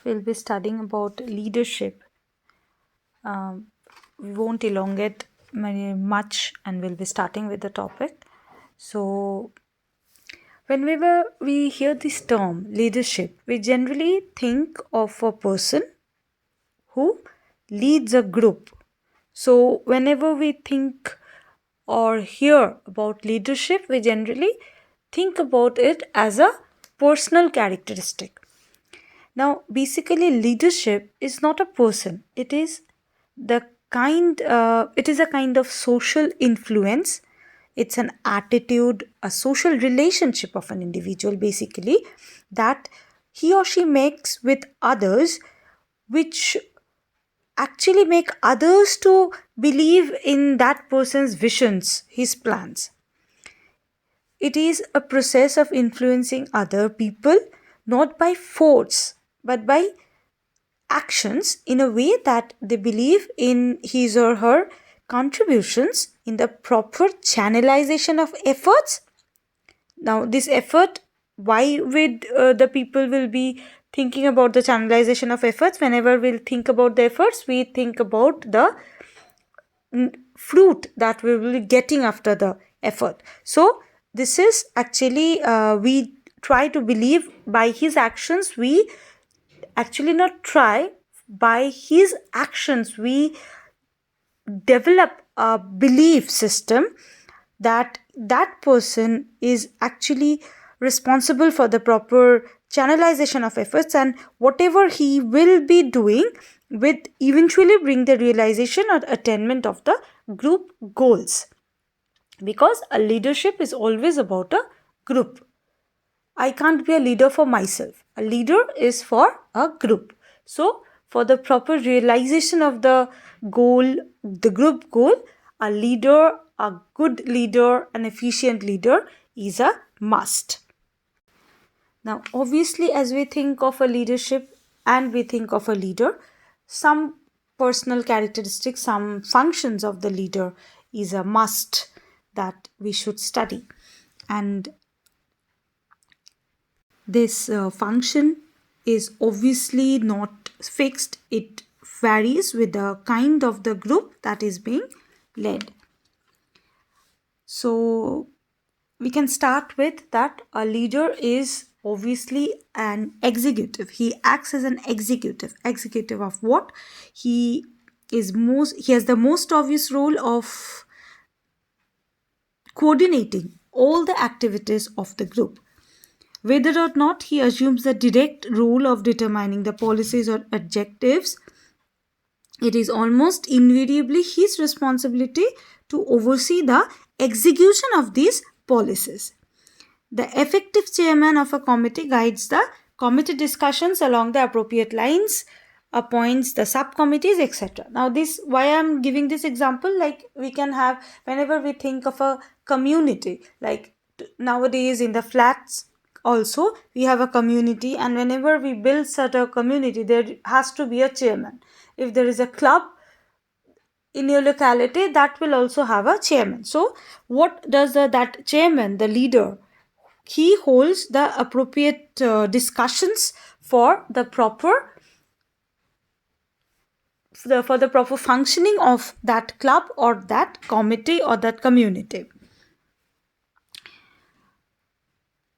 we'll be studying about leadership. We won't elongate much and we'll be starting with the topic. So, whenever we hear this term leadership, we generally think of a person who leads a group. So, whenever we think or hear about leadership, we generally think about it as a personal characteristic. Now, basically, leadership is not a person. It is a kind of social influence. It's an attitude, a social relationship of an individual, basically, that he or she makes with others, which actually make others to believe in that person's visions, his plans. It is a process of influencing other people not by force but by actions in a way that they believe in his or her contributions in the proper channelization of efforts. Now, this effort, why would the people will be thinking about the channelization of efforts? Whenever we'll think about the efforts, we think about the fruit that we will be getting after the effort. So, this is actually we try to believe by his actions. We actually not try, by his actions we develop a belief system that that person is actually responsible for the proper channelization of efforts, and whatever he will be doing will eventually bring the realization or attainment of the group goals, because a leadership is always about a group. I can't be a leader for myself. A leader is for a group. So, for the proper realization of the goal, the group goal, a leader, a good leader, an efficient leader is a must. Now, obviously, as we think of a leadership and we think of a leader, some personal characteristics, some functions of the leader is a must that we should study. And this function is obviously not fixed. It varies with the kind of the group that is being led. So we can start with that a leader is obviously an executive. He acts as an executive. Executive of what? He has the most obvious role of coordinating all the activities of the group. Whether or not he assumes the direct role of determining the policies or objectives, it is almost invariably his responsibility to oversee the execution of these policies. The effective chairman of a committee guides the committee discussions along the appropriate lines, appoints the subcommittees, etc. Now, this, why I am giving this example, like we can have whenever we think of a community, like nowadays in the flats also we have a community, and whenever we build such a community there has to be a chairman. If there is a club in your locality, that will also have a chairman. So what does that chairman, the leader, he holds the appropriate discussions for the proper functioning of that club or that committee or that community.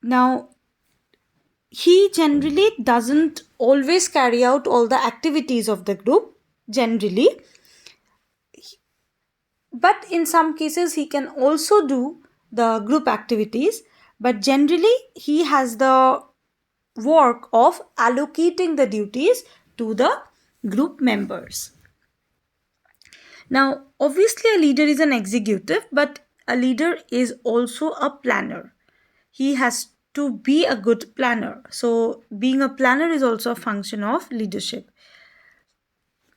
Now, he generally doesn't always carry out all the activities of the group, generally, but in some cases he can also do the group activities, but generally he has the work of allocating the duties to the group members. Now, obviously a leader is an executive, but a leader is also a planner. He has to be a good planner. So being a planner is also a function of leadership.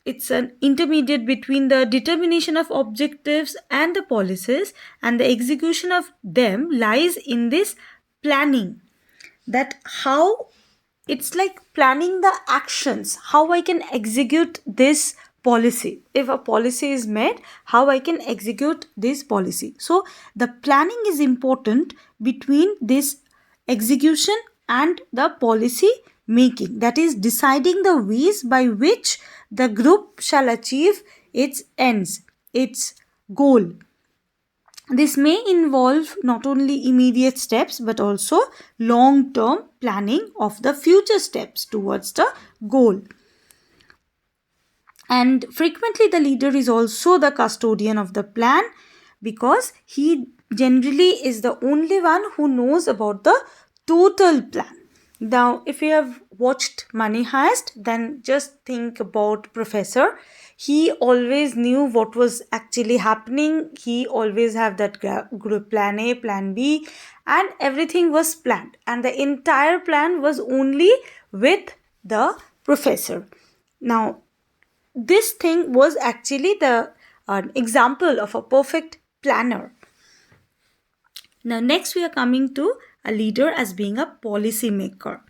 It's an intermediate between the determination of objectives and the policies, and the execution of them lies in this planning. That how it's like planning the actions, how I can execute this policy. If a policy is made, how I can execute this policy. So the planning is important between this execution and the policy making, that is deciding the ways by which the group shall achieve its ends, its goal. This may involve not only immediate steps but also long term planning of the future steps towards the goal. And frequently, the leader is also the custodian of the plan, because he generally is the only one who knows about the total plan. Now, if you have watched Money Heist, then just think about Professor. He always knew what was actually happening. He always have that group plan A, plan B, and everything was planned. And the entire plan was only with the professor. Now, this thing was actually the example of a perfect planner. Now, next we are coming to a leader as being a policy maker.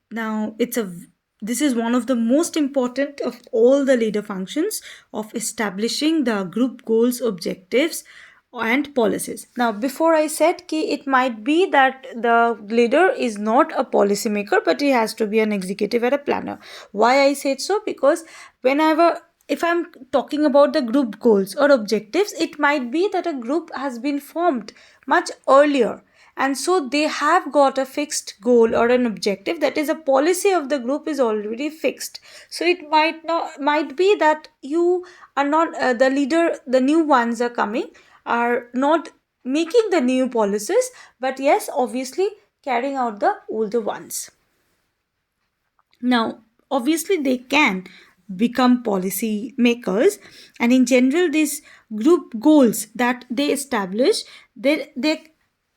Now, this is one of the most important of all the leader functions of establishing the group goals, objectives, and policies. Now, before I said ki it might be that the leader is not a policy maker, but he has to be an executive or a planner. Why I said so? Because if I'm talking about the group goals or objectives, it might be that a group has been formed much earlier, and so they have got a fixed goal or an objective, that is a policy of the group is already fixed. So it might be that you are not the leader, the new ones are coming, are not making the new policies, but yes, obviously carrying out the older ones. Now, obviously they can become policy makers, and in general these group goals that they establish,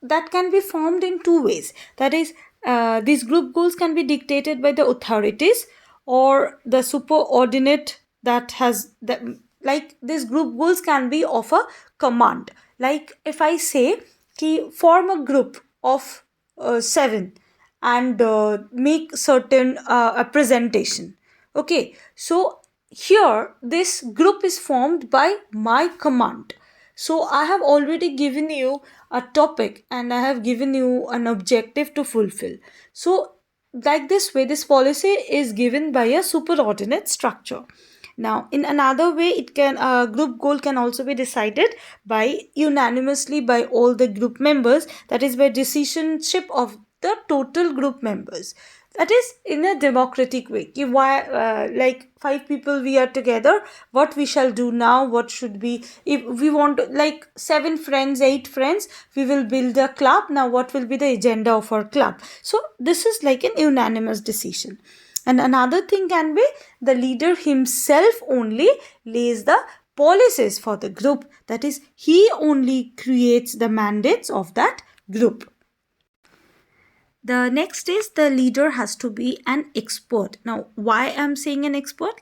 that can be formed in two ways. That is, these group goals can be dictated by the authorities or the superordinate that has that, like these group goals can be of a command. Like if I say ki form a group of 7 and make certain a presentation. Okay, so here this group is formed by my command. So I have already given you a topic and I have given you an objective to fulfill. So like this way, this policy is given by a superordinate structure. Now, in another way, it can a group goal can also be decided by unanimously by all the group members. That is by decisionship of the total group members. That is in a democratic way. Why, like 5 people we are together, what we shall do now, what should be, if we want like 7 friends, 8 friends, we will build a club. Now what will be the agenda of our club? So this is like an unanimous decision. And another thing can be the leader himself only lays the policies for the group. That is, he only creates the mandates of that group. The next is the leader has to be an expert. Now, why I'm saying an expert?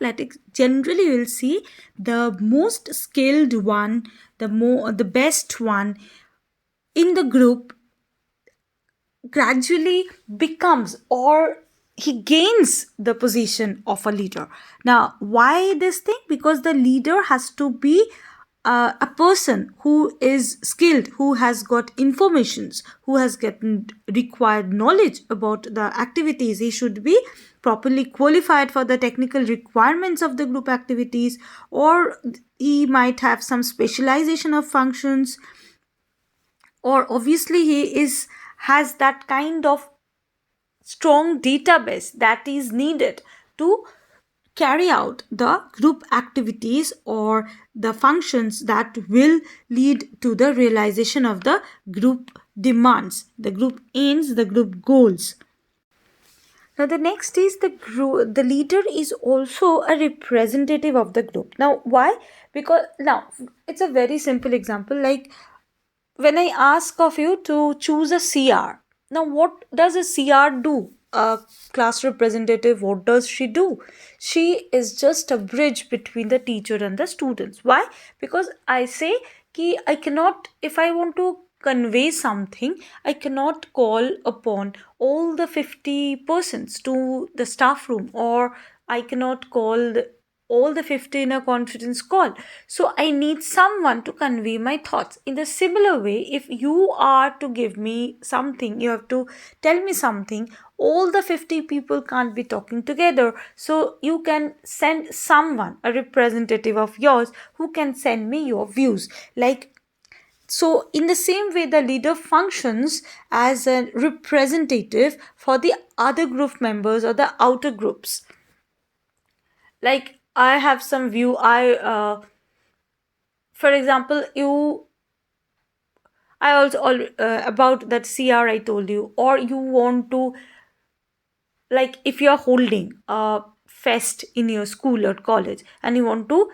Generally we'll see the most skilled one, the best one in the group gradually becomes, or he gains the position of a leader. Now, why this thing? Because the leader has to be a person who is skilled, who has got informations, who has gotten required knowledge about the activities. He should be properly qualified for the technical requirements of the group activities, or he might have some specialization of functions, or obviously he has that kind of strong database that is needed to carry out the group activities or the functions that will lead to the realization of the group demands, the group aims, the group goals. Now the next is the leader is also a representative of the group. Now why? Because now it's a very simple example, like when I ask of you to choose a CR, now what does a CR do? A class representative, what does she do? She is just a bridge between the teacher and the students. Why? Because I say ki I cannot, if I want to convey something, I cannot call upon all the 50 persons to the staff room, or I cannot call all the 50 in a confidence call. So I need someone to convey my thoughts. In the similar way, if you are to give me something, you have to tell me something, all the 50 people can't be talking together. So you can send someone, a representative of yours, who can send me your views. So, in the same way, the leader functions as a representative for the other group members or the outer groups. Like, I have some view. For example, I also about that CR I told you, or you want to, like, if you are holding a fest in your school or college and you want to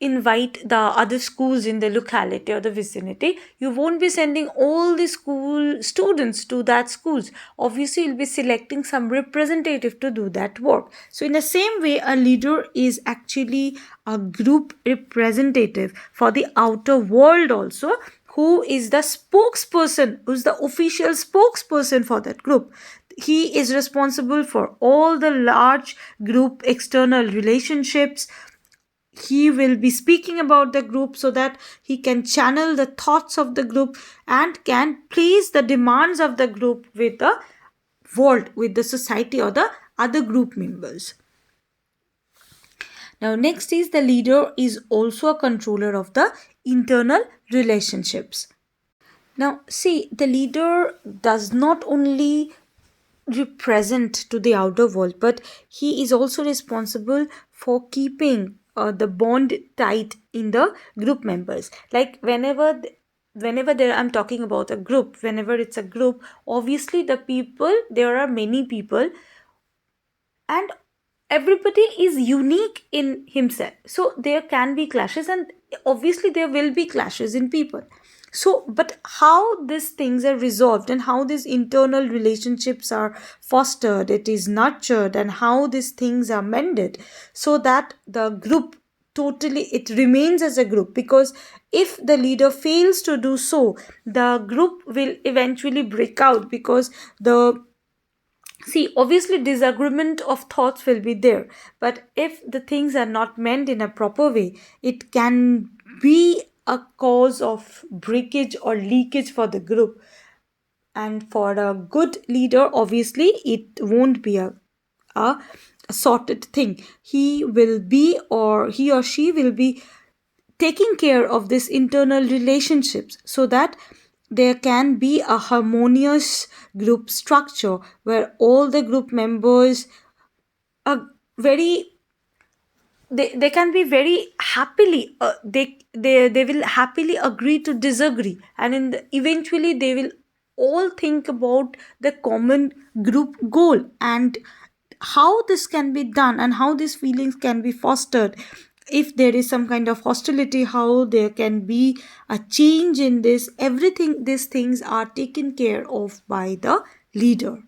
invite the other schools in the locality or the vicinity, you won't be sending all the school students to that schools. Obviously you'll be selecting some representative to do that work. So in the same way, a leader is actually a group representative for the outer world also, who is the spokesperson, who's the official spokesperson for that group. He is responsible for all the large group external relationships. He will be speaking about the group so that he can channel the thoughts of the group and can place the demands of the group with the world, with the society or the other group members. Now, next is the leader is also a controller of the internal relationships. Now, see, the leader does not only represent to the outer world, but he is also responsible for keeping the bond tight in the group members. Like whenever there, I'm talking about a group, whenever it's a group, obviously there are many people, and everybody is unique in himself, so there can be clashes, and obviously there will be clashes in people. So but how these things are resolved and how these internal relationships are fostered, it is nurtured, and how these things are mended so that the group totally it remains as a group. Because if the leader fails to do so, the group will eventually break out, because the see, obviously, disagreement of thoughts will be there, but if the things are not meant in a proper way, it can be a cause of breakage or leakage for the group. And for a good leader, obviously, it won't be a sorted thing. He will be, or he or she will be taking care of this internal relationships so that there can be a harmonious group structure where all the group members are very they can be very happily they will happily agree to disagree, and eventually they will all think about the common group goal, and how this can be done and how these feelings can be fostered. If there is some kind of hostility, how there can be a change in this, everything, these things are taken care of by the leader.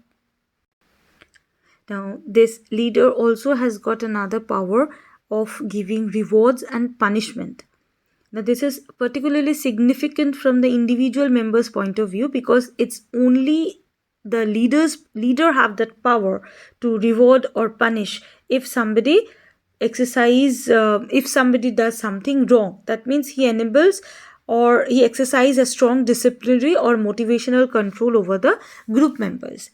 Now, this leader also has got another power of giving rewards and punishment. Now, this is particularly significant from the individual member's point of view, because it's only the leader have that power to reward or punish. If somebody if somebody does something wrong, that means he enables or he exercises a strong disciplinary or motivational control over the group members.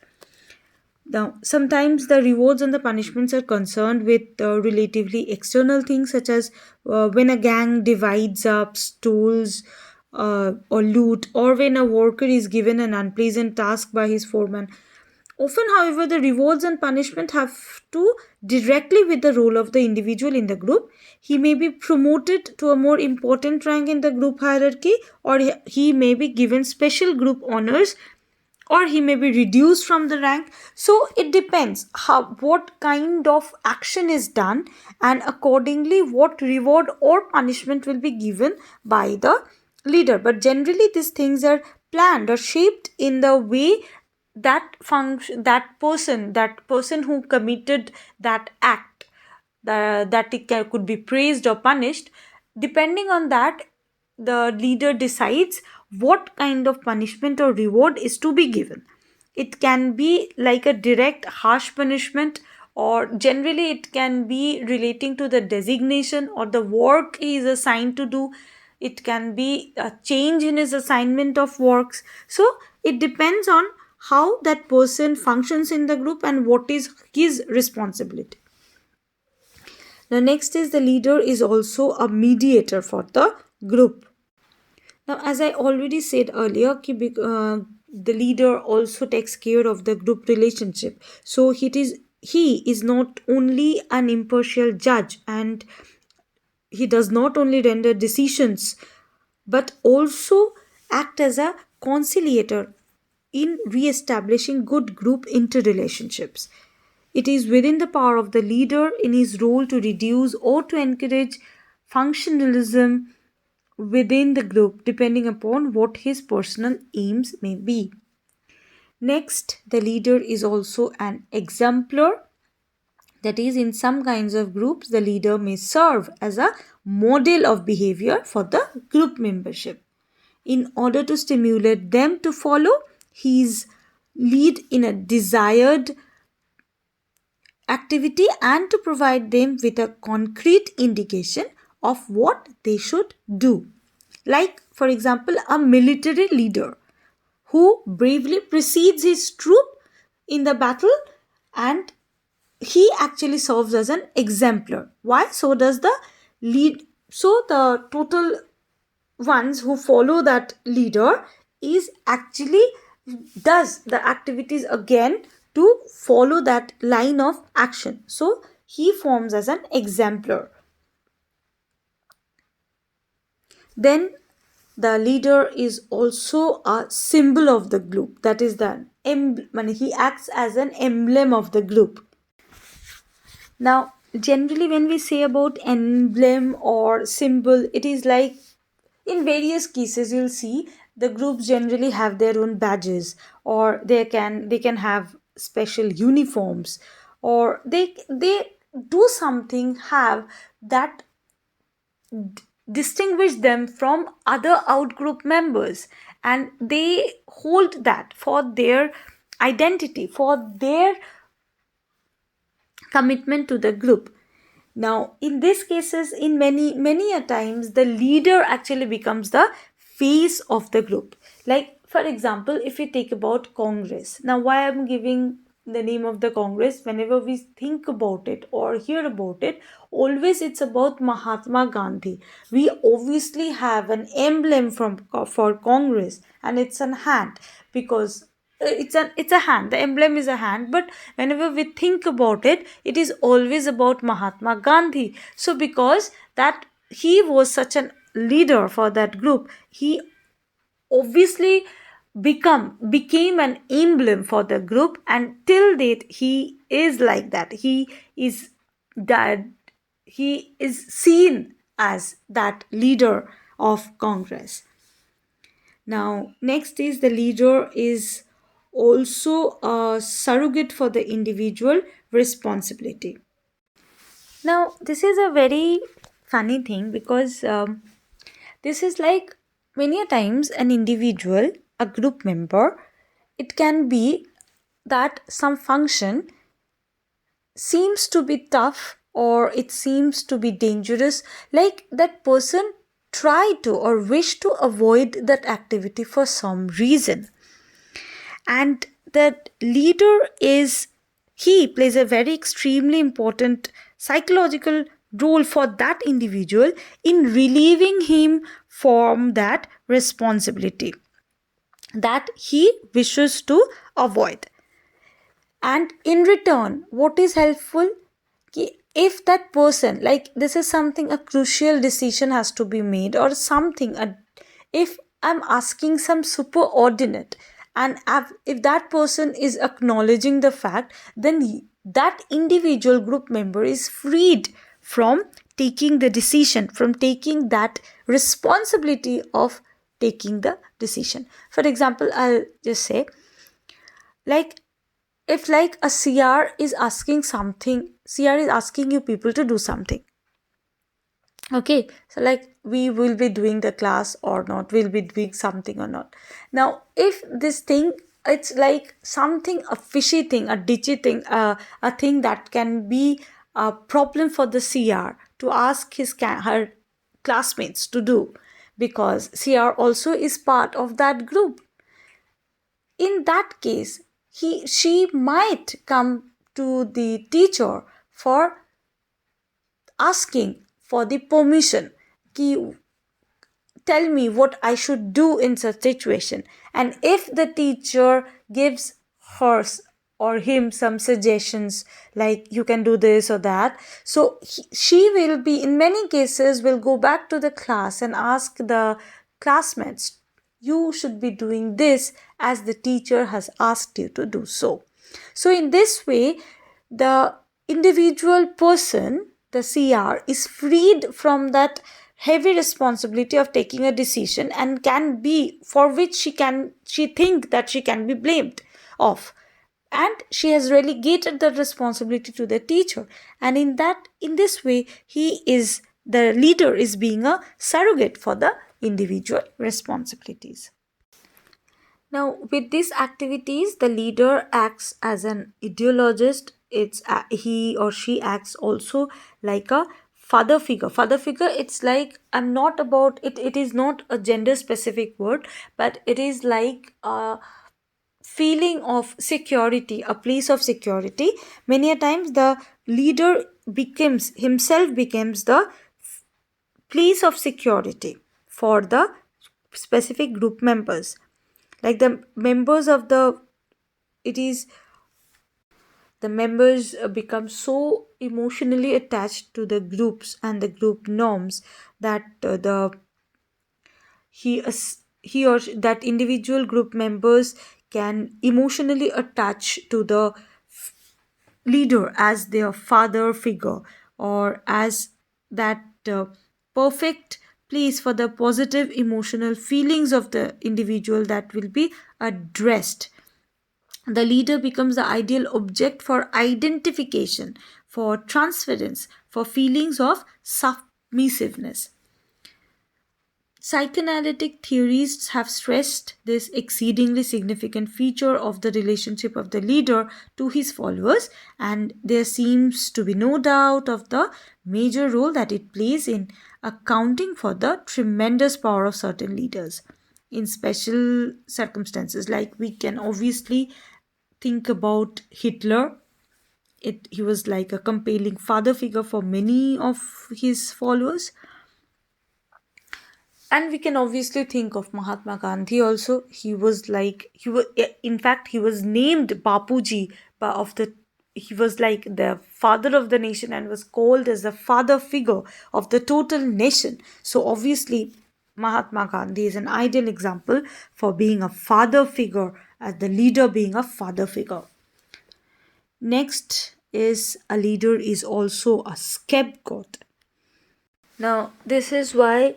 Now, sometimes the rewards and the punishments are concerned with relatively external things, such as when a gang divides up stools or loot, or when a worker is given an unpleasant task by his foreman. Often, however, the rewards and punishment have to directly with the role of the individual in the group. He may be promoted to a more important rank in the group hierarchy, or he may be given special group honors, or he may be reduced from the rank. So it depends what kind of action is done, and accordingly what reward or punishment will be given by the leader. But generally these things are planned or shaped in the way that person who committed that act, that it could be praised or punished. Depending on that, the leader decides what kind of punishment or reward is to be given. It can be like a direct harsh punishment, or generally it can be relating to the designation or the work he is assigned to do. It can be a change in his assignment of works. So it depends on how that person functions in the group and what is his responsibility. Now next is the leader is also a mediator for the group. Now, as I already said earlier, the leader also takes care of the group relationship. So he is not only an impartial judge, and he does not only render decisions but also act as a conciliator in re-establishing good group interrelationships. It is within the power of the leader in his role to reduce or to encourage functionalism within the group, depending upon what his personal aims may be. Next, the leader is also an exemplar. That is, in some kinds of groups, the leader may serve as a model of behavior for the group membership. In order to stimulate them to follow his lead in a desired activity and to provide them with a concrete indication of what they should do. Like, for example, a military leader who bravely precedes his troop in the battle, and he actually serves as an exemplar. Why? So does the lead. So the total ones who follow that leader is actually does the activities again to follow that line of action. So he forms as an exemplar. Then the leader is also a symbol of the group. That is he acts as an emblem of the group. Now, generally, when we say about emblem or symbol, it is like in various cases you'll see the groups generally have their own badges, or they can have special uniforms, or they do something have that distinguish them from other outgroup members, and they hold that for their identity, for their commitment to the group. Now, in these cases, in many a times, the leader actually becomes the face of the group. Like, for example, if we take about Congress. Now, why I'm giving the name of the Congress? Whenever we think about it or hear about it, always it's about Mahatma Gandhi. We obviously have an emblem for Congress, and it's a hand, because it's a hand. The emblem is a hand, but whenever we think about it, it is always about Mahatma Gandhi. So because that he was such a leader for that group, he obviously became an emblem for the group, and till date he is like that. That he is seen as that leader of Congress. Now, next is the leader is also a surrogate for the individual responsibility. Now, this is a very funny thing, because this is like many a times an individual, a group member, it can be that some function seems to be tough or it seems to be dangerous, like that person try to or wish to avoid that activity for some reason, and that leader is he plays a very extremely important psychological role for that individual in relieving him from that responsibility that he wishes to avoid. And in return, what is helpful, if that person, like this is something, a crucial decision has to be made or something, if I'm asking some superordinate, and if that person is acknowledging the fact, then that individual group member is freed from taking the decision, from taking that responsibility of taking the decision. For example, I'll just say, like, if like a CR is asking something, CR is asking you people to do something. Okay, so like we will be doing the class or not, we'll be doing something or not. Now, if this thing it's like something, a fishy thing, a ditchy thing, a thing that can be a problem for the CR to ask her classmates to do, because CR also is part of that group. In that case, she might come to the teacher for asking for the permission, कि tell me what I should do in such situation. And if the teacher gives her or him some suggestions, like you can do this or that, so she will be, in many cases, will go back to the class and ask the classmates, you should be doing this as the teacher has asked you to do so. So in this way, the individual person, the CR, is freed from that heavy responsibility of taking a decision, and can be, for which she think that she can be blamed of, and she has relegated the responsibility to the teacher. And in this way, the leader is being a surrogate for the individual responsibilities. Now, with these activities, the leader acts as an ideologist. He or she acts also like a father figure. Father figure, it's like, I'm not about it. It is not a gender specific word, but it is like a feeling of security, a place of security. Many a times, the leader becomes the place of security for the specific group members, like the members of it is the members become so emotionally attached to the groups and the group norms, that the he or that individual group members can emotionally attach to the leader as their father figure, or as that perfect place for the positive emotional feelings of the individual that will be addressed. The leader becomes the ideal object for identification, for transference, for feelings of submissiveness. Psychoanalytic theorists have stressed this exceedingly significant feature of the relationship of the leader to his followers, and there seems to be no doubt of the major role that it plays in accounting for the tremendous power of certain leaders in special circumstances. Like, we can obviously think about Hitler. He was like a compelling father figure for many of his followers. And we can obviously think of Mahatma Gandhi also. In fact, he was named Bapuji of the, he was like the father of the nation and was called as the father figure of the total nation. So obviously, Mahatma Gandhi is an ideal example for being a father figure, as the leader being a father figure. Next is, a leader is also a scapegoat. Now, this is why,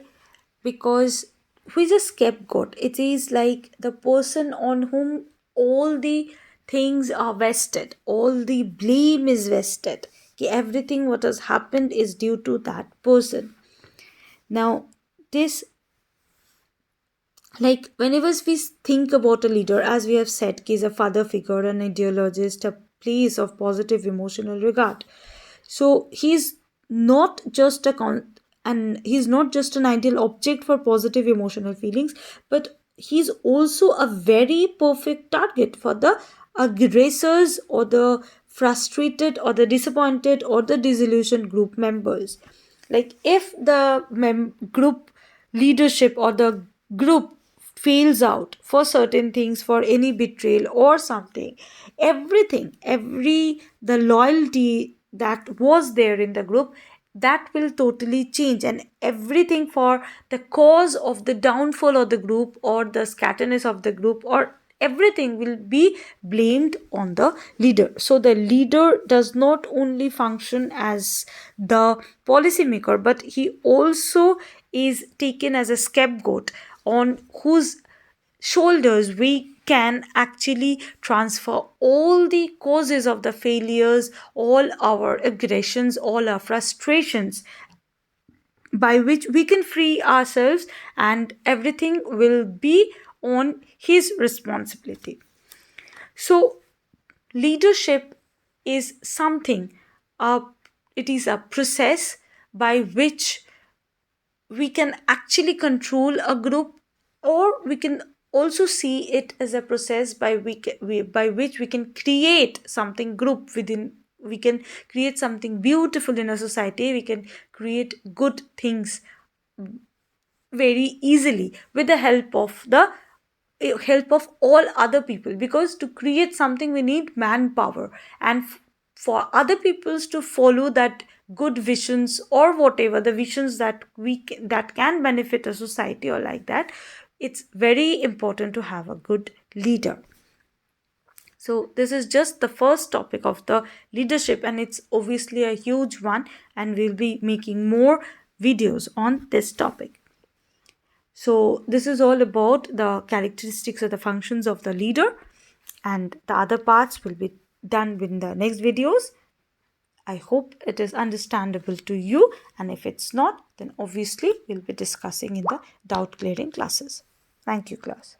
because who is a scapegoat? It is like the person on whom all the things are vested, all the blame is vested. Everything what has happened is due to that person. Now, this, like, whenever we think about a leader, as we have said, he is a father figure, an ideologist, a place of positive emotional regard. So he's not just he's not just an ideal object for positive emotional feelings, but he's also a very perfect target for the aggressors, or the frustrated, or the disappointed, or the disillusioned group members. Like, if the group leadership or the group fails out for certain things, for any betrayal or something, every the loyalty that was there in the group, that will totally change, and everything for the cause of the downfall of the group, or the scatterness of the group, or everything will be blamed on the leader. So the leader does not only function as the policymaker, but he also is taken as a scapegoat, on whose shoulders we can actually transfer all the causes of the failures, all our aggressions, all our frustrations, by which we can free ourselves, and everything will be on his responsibility. So leadership is something, uh, it is a process by which we can actually control a group, or we can also see it as a process by which we can create something group within. We can create something beautiful in a society. We can create good things very easily with the help of all other people, because to create something we need manpower, and for other peoples to follow that good visions, or whatever the visions that that can benefit a society or like that, it's very important to have a good leader. So this is just the first topic of the leadership, and it's obviously a huge one, and we'll be making more videos on this topic. So this is all about the characteristics or the functions of the leader, and the other parts will be done in the next videos. I hope it is understandable to you, and if it's not, then obviously we'll be discussing in the doubt clearing classes. Thank you, class.